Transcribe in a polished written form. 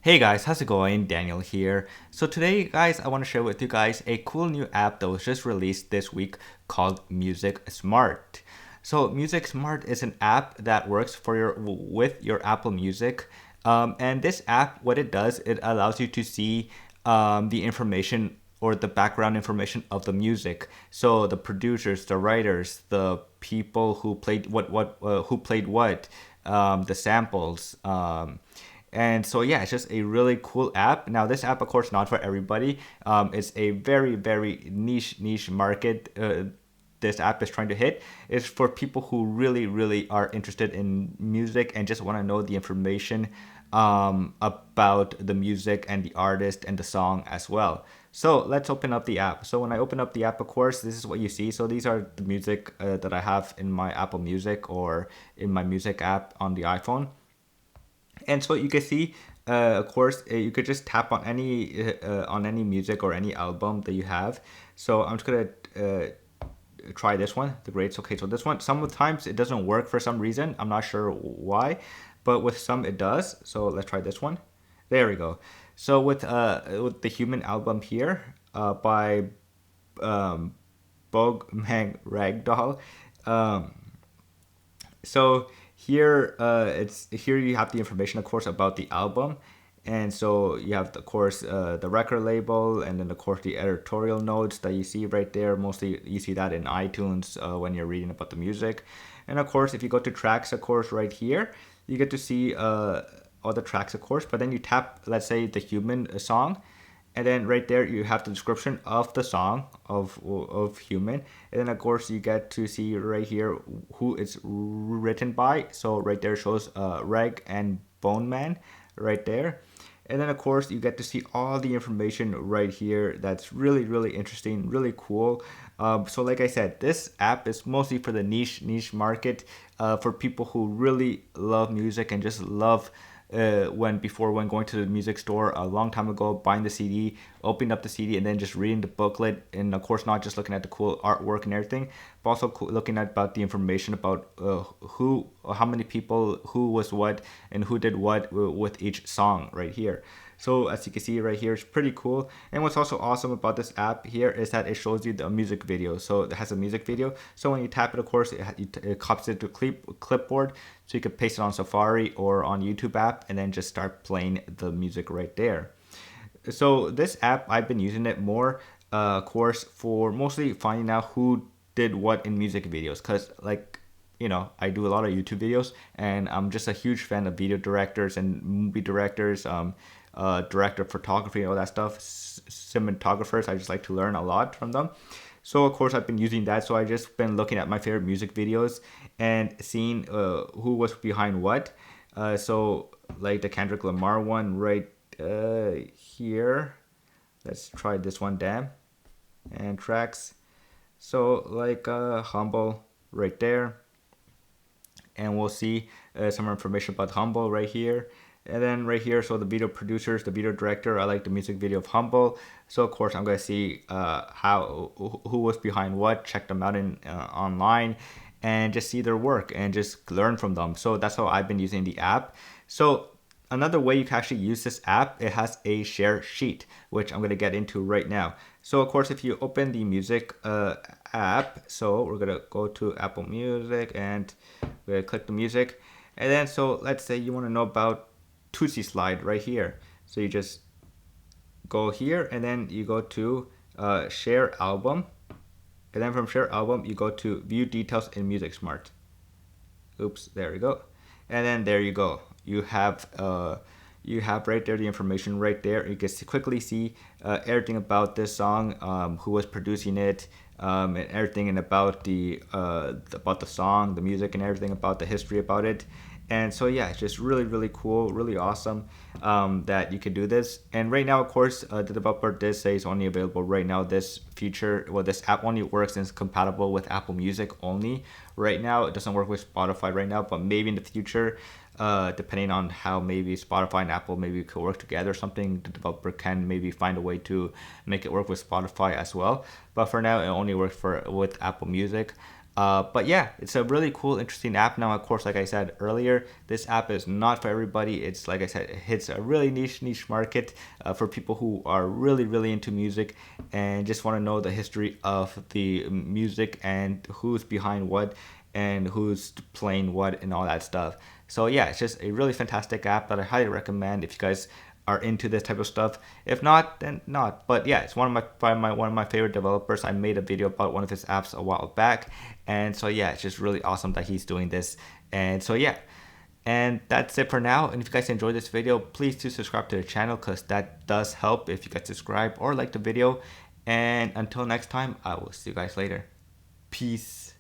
Hey guys, how's it going? Daniel here. So today guys, I want to share with you guys a cool new app that was just released this week called Music Smart. So Music Smart is an app that works for your with your Apple Music. And this app, what it does, it allows you to see the information or the background information of the music. So the producers, the writers, the people who played what, the samples. And so yeah, it's just a really cool app. Now this app, of course, not for everybody. It's a very niche market. This app is trying to hit is for people who really are interested in music and just want to know the information about the music and the artist and the song as well. So let's open up the app. So when I open up the app, of course, this is what you see. So these are the music that I have in my Apple Music or in my music app on the iPhone. And so you can see, of course, you could just tap on any music or any album that you have. So I'm just gonna try this one, the greats. Okay, so this one, sometimes it doesn't work for some reason. I'm not sure why, but with some it does. So let's try this one. There we go. So with the Human album here, by Bog Mang Ragdoll. Um, so here, it's here you have the information, of course, about the album, and so you have, of course, the record label, and then of course the editorial notes that you see right there. Mostly you see that in iTunes when you're reading about the music, and of course if you go to tracks, of course, right here you get to see all the tracks, of course. But then you tap, let's say, the Human song, and then right there you have the description of the song of Human, and then of course you get to see right here who it's written by. So right there shows Rag and Bone Man right there, and then of course you get to see all the information right here. That's really interesting, really cool. So like I said, this app is mostly for the niche market, for people who really love music and just love when going to the music store a long time ago, buying the CD, opening up the CD, and then just reading the booklet, and of course not just looking at the cool artwork and everything, but also looking at about the information about how many people, who was what, and who did what with each song right here. So as you can see right here, it's pretty cool. And what's also awesome about this app here is that it shows you the music video. So it has a music video. So when you tap it, of course, it copies it to clipboard. So you can paste it on Safari or on YouTube app and then just start playing the music right there. So this app, I've been using it more, of course, for mostly finding out who did what in music videos. Because like, I do a lot of YouTube videos, and I'm just a huge fan of video directors and movie directors, director of photography, all that stuff, cinematographers. I just like to learn a lot from them. So of course I've been using that. So I just been looking at my favorite music videos and seeing who was behind what. So like the Kendrick Lamar one right here. Let's try this one, Damn, and tracks. So like Humble right there, and we'll see some information about Humble right here. And then right here, so the video producers, the video director, I like the music video of Humble. So of course I'm gonna see who was behind what, check them out in online, and just see their work and just learn from them. So that's how I've been using the app. So another way you can actually use this app, it has a share sheet, which I'm gonna get into right now. So of course, if you open the music app, so we're gonna go to Apple Music and we're gonna click the music, and then so let's say you want to know about Tootsie Slide right here. So you just go here and then you go to share album, and then from share album you go to view details in Music Smart. Oops, there we go. And then there you go. You have right there the information right there. You can quickly see everything about this song, who was producing it, and everything, and about the song, the music, and everything about the history about it. And so yeah, it's just really cool, really awesome, that you can do this. And right now, of course, the developer did say it's only available right now. This feature, well, this app only works and is compatible with Apple Music only right now. It doesn't work with Spotify right now, but maybe in the future, depending on how maybe Spotify and Apple maybe could work together or something, the developer can maybe find a way to make it work with Spotify as well. But for now, it only works with Apple Music. But yeah, it's a really cool, interesting app. Now, of course, like I said earlier, this app is not for everybody. It's like I said, it hits a really niche market for people who are really into music and just want to know the history of the music and who's behind what and who's playing what and all that stuff. So yeah, it's just a really fantastic app that I highly recommend if you guys are into this type of stuff. If not, then not. But yeah, it's one of my favorite developers. I made a video about one of his apps a while back, and so yeah, it's just really awesome that he's doing this. And so yeah, and that's it for now. And if you guys enjoyed this video, please do subscribe to the channel because that does help if you guys subscribe or like the video. And until next time, I will see you guys later. Peace.